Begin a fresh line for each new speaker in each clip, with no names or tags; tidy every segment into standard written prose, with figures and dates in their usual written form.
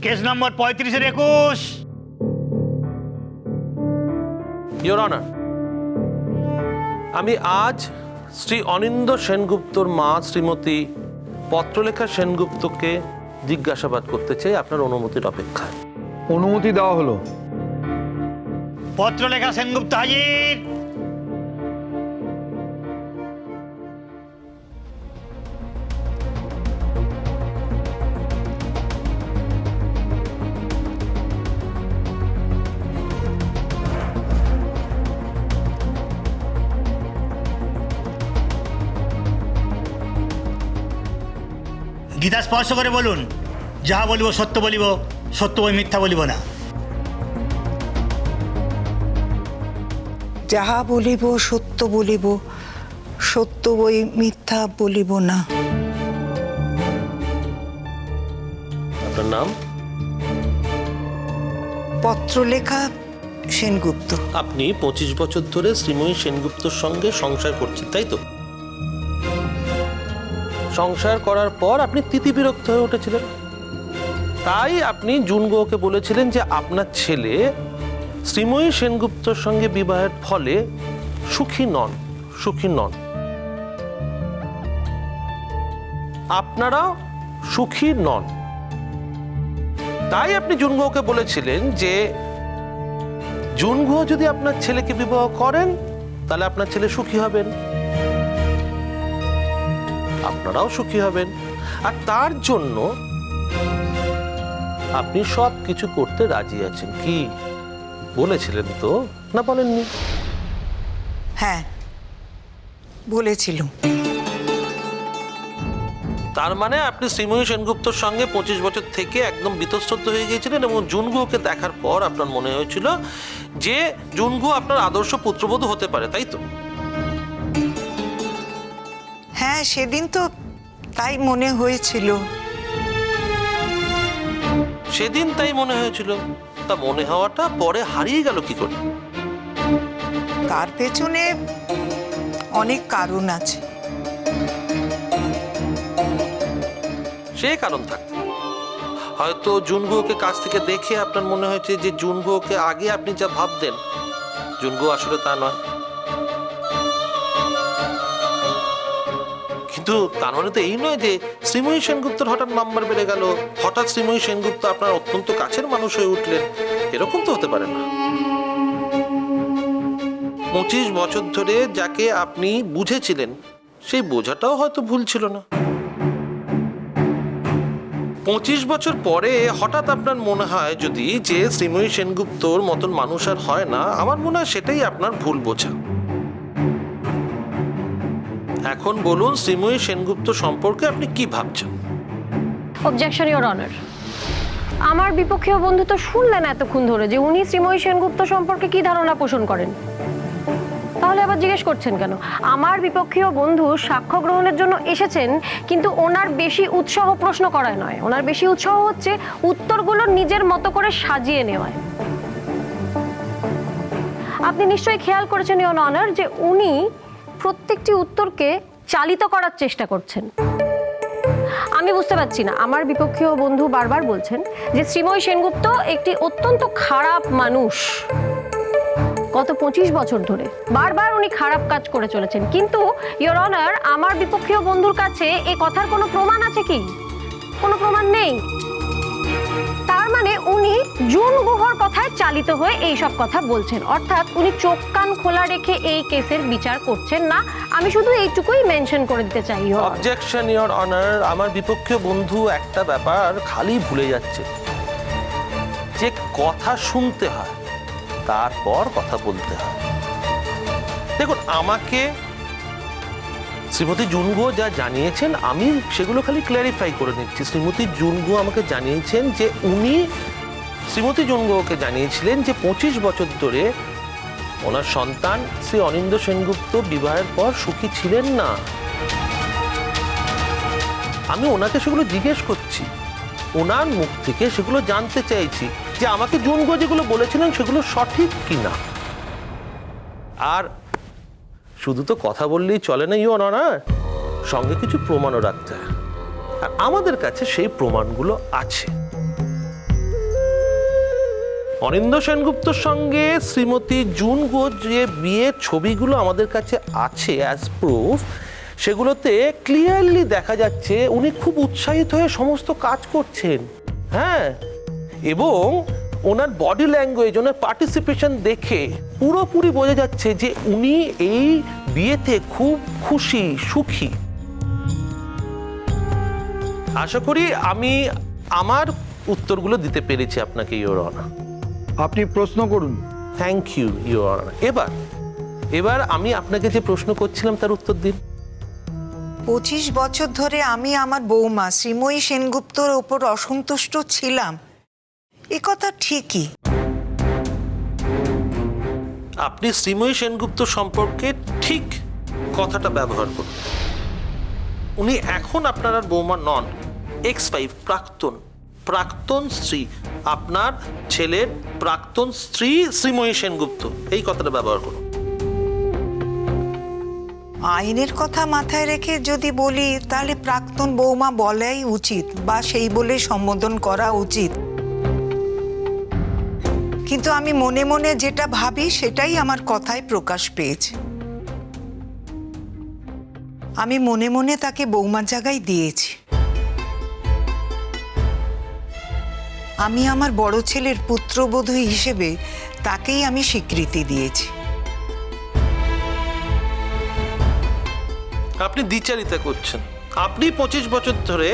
Case number 35-21।
Your honour, আমি আজ শ্রী অনিন্দ সেনগুপ্তর মা শ্রীমতী পত্রলেখা সেনগুপ্তকে জিজ্ঞাসাবাদ করতে চাই আপনার অনুমতির অপেক্ষায়।
অনুমতি দেওয়া হলো।
পত্রলেখা সেনগুপ্ত হাজির। গীতা স্পর্শ করে বলুন, যাহা বলিব সত্য বলিব, সত্য বই মিথ্যা বলিব না।
যাহা বলিব সত্য বলিব, সত্য বই মিথ্যা বলিব না।
আপনার নাম?
পত্রলেখা সেনগুপ্ত।
আপনি 25 বছর ধরে শ্রীময়ী সেনগুপ্তর সঙ্গে সংসার করছেন, তাই তো? সংসার করার পর আপনি তিতিবিরক্ত হয়ে উঠেছিলেন, তাই আপনি জুনগোকে বলেছিলেন যে আপনার ছেলে শ্রীময়ী সেনগুপ্তর সঙ্গে বিবাহের ফলে সুখী নন, সুখী নন। আপনারাও সুখী নন, তাই আপনি জুনগোকে বলেছিলেন যে জুনগো যদি আপনার ছেলেকে বিবাহ করেন তাহলে আপনার ছেলে সুখী হবেন, আপনারাও সুখী হবেন, আর তার জন্য আপনি সব কিছু করতে রাজি আছেন। কি বলেছিলেন তো, না বলেননি?
হ্যাঁ, বলেছিলাম।
তার মানে আপনি শ্রীময়ী সেনগুপ্তর সঙ্গে 25 বছর থেকে একদম বীতশ্রদ্ধ হয়ে গিয়েছিলেন এবং জুনগুকে দেখার পর আপনার মনে হয়েছিল যে জুনগু আপনার আদর্শ পুত্রবধূ হতে পারে, তাই তো?
হ্যাঁ, সেদিন তো তাই মনে হয়েছিল।
সেদিন তাই মনে হয়েছিল, তা মনে হওয়াটা পরে হারিয়ে গেল কি করে?
তার পেছনে অনেক কারণ আছে।
সে কারণ থাকতে হয়তো জুনগুকে কাছ থেকে দেখে আপনার মনে হয়েছে যে জুনগুকে আগে আপনি যা ভাবতেন জুনগু আসলে তা নয়, কিন্তু তার মানে তো এই নয় যে শ্রীময়ী সেনগুপ্তর হঠাৎ নাম্বার বেড়ে গেল, হঠাৎ শ্রীময়ী সেনগুপ্ত আপনার অত্যন্ত কাছের মানুষ হয়ে উঠলেন, এরকম তো হতে পারে না। 25 বছর ধরে যাকে আপনি বুঝেছিলেন সেই বোঝাটাও হয়তো ভুল ছিল না। 25 বছর পরে হঠাৎ আপনার মনে হয় যদি যে শ্রীময়ী সেনগুপ্তর মতন মানুষ আর হয় না, আমার মনে হয় সেটাই আপনার ভুল বোঝা। এখন বলুন শ্রীময়ী সেনগুপ্ত সম্পর্কে আপনি কি ভাবছেন?
অবজেকশন ইওর অনার, আমার বিপক্ষীয় বন্ধু তো শুনলেন এতক্ষণ ধরে যে উনি শ্রীময়ী সেনগুপ্ত সম্পর্কে কি ধারণা পোষণ করেন, তাহলে আবার জিজ্ঞেস করছেন কেন? আমার বিপক্ষীয় বন্ধু সাক্ষ্য গ্রহণের জন্য এসেছেন, কিন্তু ওনার বেশি উৎসাহ প্রশ্ন করায় নয়, ওনার বেশি উৎসাহ হচ্ছে উত্তরগুলো নিজের মতো করে সাজিয়ে নেওয়ায়। আপনি নিশ্চয়ই খেয়াল করেছেন ইওর অনার যে উনি প্রত্যেকটি উত্তরকে চালিত করার চেষ্টা করছেন। আমি বুঝতে পারছি না, আমার বিপক্ষীয় বন্ধু বারবার বলছেন যে শ্রীময়ী সেনগুপ্ত একটি অত্যন্ত খারাপ মানুষ, গত 25 বছর ধরে বারবার উনি খারাপ কাজ করে চলেছেন, কিন্তু ইওর অনার আমার বিপক্ষীয় বন্ধুর কাছে এই কথার কোনো প্রমাণ আছে কি? কোনো প্রমাণ নেই। তার মানে উনি জুনগুহর কথায় চালিত হয়ে এই সব কথা বলছেন, অর্থাৎ উনি চোখ কান খোলা রেখে এই কেসের বিচার করছেন না। আমি শুধু এইটুকুই মেনশন করে দিতে চাই।
অবজেকশন ইওর অনার, আমার বিপক্ষীয় বন্ধু একটা ব্যাপার খালি ভুলে যাচ্ছে, যে কথা শুনতে হয় তারপর কথা বলতে হয়। দেখুন, আমাকে শ্রীমতী জুনগো যা জানিয়েছেন আমি সেগুলো খালি ক্ল্যারিফাই করে নিচ্ছি। শ্রীমতী জুনগো আমাকে জানিয়েছেন যে উনি শ্রীমতী জুনগোকে জানিয়েছিলেন যে 25 বছর ধরে ওনার সন্তান শ্রী অনিন্দ সেনগুপ্ত বিবাহের পর সুখী ছিলেন না। আমি ওনাকে সেগুলো জিজ্ঞেস করছি, ওনার মুখ থেকে সেগুলো জানতে চাইছি যে আমাকে জুনগো যেগুলো বলেছিলেন সেগুলো সঠিক কিনা। আর শুধু তো কথা বললেই চলে না ইওর অনার, সঙ্গে কিছু প্রমাণও রাখতে হয়, আর আমাদের কাছে সেই প্রমাণগুলো আছে। অনিন্দ্য সেনগুপ্তর সঙ্গে শ্রীমতী জুন গুহ যে বিয়ের ছবিগুলো আমাদের কাছে আছে অ্যাজ প্রুফ, সেগুলোতে ক্লিয়ারলি দেখা যাচ্ছে উনি খুব উৎসাহিত হয়ে সমস্ত কাজ করছেন। হ্যাঁ, এবং ওনার বডি ল্যাঙ্গুয়েজ, ওনার পার্টিসিপেশন দেখে পুরোপুরি বোঝা যাচ্ছে যে উনি এই বিয়েতে খুব খুশি, সুখী। আশা করি আমি আমার উত্তরগুলো দিতে পেরেছি আপনাকে, ইওর অনার।
আপনি প্রশ্ন করুন।
Thank you, your honour. এবার আমি আপনাকে যে প্রশ্ন করছিলাম তার উত্তর দিন।
25 বছর ধরে আমি আমার বৌমা শ্রীময়ী সেনগুপ্তর ওপর অসন্তুষ্ট ছিলাম, এ কথা ঠিকই।
আপনি শ্রীময়ী সেনগুপ্ত সম্পর্কে ঠিক কথাটা ব্যবহার করুন। উনি এখন আপনার আর বৌমা নন, X5 প্রাক্তন স্ত্রী, আপনার ছেলের প্রাক্তন স্ত্রী শ্রীময়ী সেনগুপ্ত, এই কথাটা ব্যবহার করুন।
আইনের কথা মাথায় রেখে যদি বলি তাহলে প্রাক্তন বৌমা বলাই উচিত, বা সেই বলে সম্বোধন করা উচিত। কিন্তু আমি মনে মনে যেটা ভাবি সেটাই আমার কথায় প্রকাশ পেয়েছে। আমি মনে মনে তাকে বৌমার জায়গায় দিয়েছি। আমি আমার বড় ছেলের পুত্রবধূ হিসেবে তাকেই আমি স্বীকৃতি দিয়েছি।
আপনি দ্বিচারিতা করছেন। আপনি 25 বছর ধরে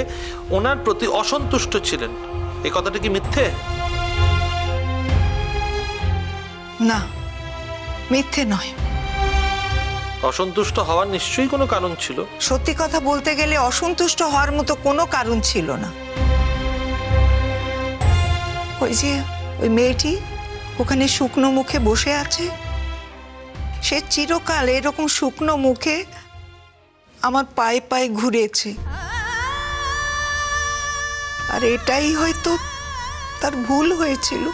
ওনার প্রতি অসন্তুষ্ট ছিলেন, এই কথাটা কি মিথ্যে?
না, মিথ্যে নয়।
অসন্তুষ্ট হওয়ার নিশ্চয়ই কোনো কারণ ছিল।
সত্যি কথা বলতে গেলে অসন্তুষ্ট হওয়ার মতো কোনো কারণ ছিল না। ওই যে ওই মেয়েটি ওখানে শুকনো মুখে বসে আছে, সে চিরকাল এরকম শুকনো মুখে আমার পায়ে পায়ে ঘুরেছে, আর এটাই হয়তো তার ভুল হয়েছিল।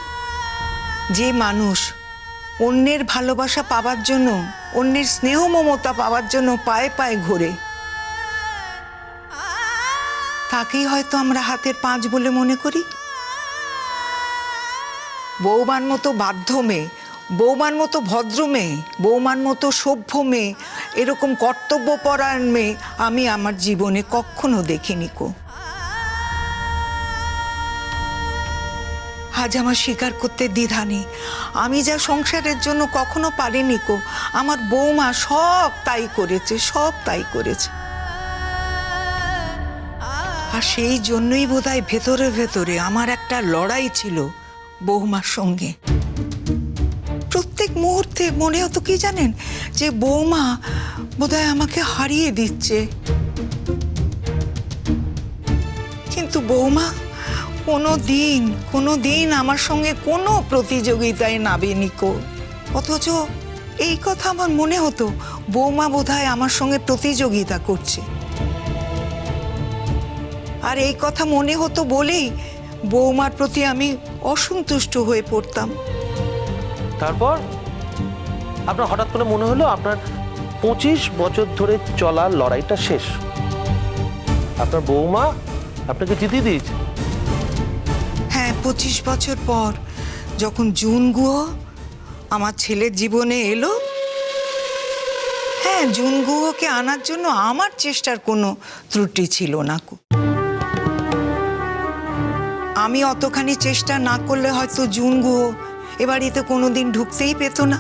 যে মানুষ অন্যের ভালোবাসা পাওয়ার জন্য, অন্যের স্নেহ মমতা পাওয়ার জন্য পায়ে পায়ে ঘোরে, তাকেই হয়তো আমরা হাতের পাঁচ বলে মনে করি। বৌমার মতো বাধ্য মেয়ে, বৌমার মতো ভদ্র মেয়ে, বৌমার মতো সভ্য মেয়ে, এরকম কর্তব্যপরায়ণ মেয়ে আমি আমার জীবনে কখনো দেখিনি কো। আজ আমার স্বীকার করতে দ্বিধা নেই, আমি যা সংসারের জন্য কখনো পারিনি কো, আমার বৌমা সব তাই করেছে, সব তাই করেছে। আর সেই জন্যই বোধহয় ভেতরে ভেতরে আমার একটা লড়াই ছিল বৌমার সঙ্গে। প্রত্যেক মুহূর্তে মনে হতো কি জানেন, যে বৌমা বোধহয় আমাকে হারিয়ে দিচ্ছে। কিন্তু বৌমা কোনো দিন আমার সঙ্গে কোনো প্রতিযোগিতায় নামেনি কো। অথচ এই কথা আমার মনে হতো বৌমা বোধহয় আমার সঙ্গে প্রতিযোগিতা করছে। আর এই কথা মনে হতো বলেই বৌমার প্রতি আমি অসন্তুষ্ট হয়ে পড়তাম।
তারপর আপনার হঠাৎ করে মনে হলো আপনার 25 বছর ধরে চলা লড়াইটা শেষ, আপনার বৌমা আপনাকে জিতিয়ে দিয়েছে।
হ্যাঁ, 25 বছর পর যখন জুন গুহ আমার ছেলের জীবনে এলো, হ্যাঁ, জুন গুহকে আনার জন্য আমার চেষ্টার কোনো ত্রুটি ছিল না। আমি অতখানি চেষ্টা না করলে হয়তো জুন গুহ এ বাড়িতে কোনোদিন ঢুকতেই পেত না।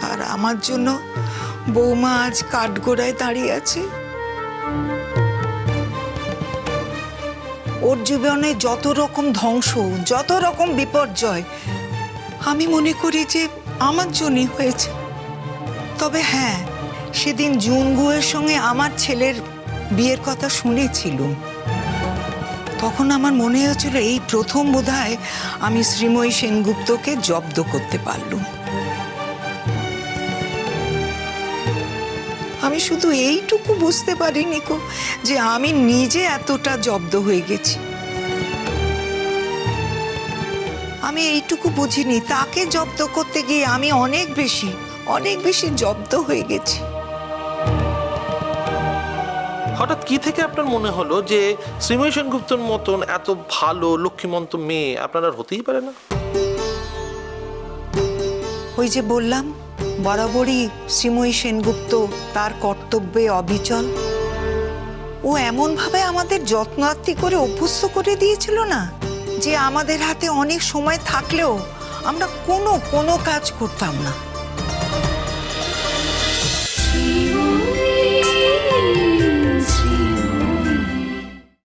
আর আমার জন্য বৌমা আজ কাঠগোড়ায় দাঁড়িয়ে আছে। ওর জীবনে যত রকম ধ্বংস, যত রকম বিপর্যয়, আমি মনে করি যে আমার জন্যই হয়েছে। তবে হ্যাঁ, সেদিন জুন গুহের সঙ্গে আমার ছেলের বিয়ের কথা শুনেছিলাম। তখন আমার মনে হয়েছিল এই প্রথম বোধহয় আমি শ্রীময়ী সেনগুপ্তকে জব্দ করতে পারলুম। আমি শুধু এইটুকু বুঝতে পারিনি কো যে আমি নিজে এতটা জব্দ হয়ে গেছি। আমি এইটুকু বুঝিনি তাকে জব্দ করতে গিয়ে আমি অনেক বেশি জব্দ হয়ে গেছি।
হঠাৎ কি থেকে আপনার মনে হলো যে শ্রীময়ী সেনগুপ্তর মতন এত ভালো লক্ষ্মীমন্ত মেয়ে আপনার আর হতেই পারে না?
ওই যে বললাম, বরাবরই শ্রীময়ী সেনগুপ্ত তার কর্তব্যে অবিচল। ও এমনভাবে আমাদের যত্নার্থী করে অভ্যস্ত করে দিয়েছিল না, যে আমাদের হাতে অনেক সময় থাকলেও আমরা কোনো কাজ করতাম না।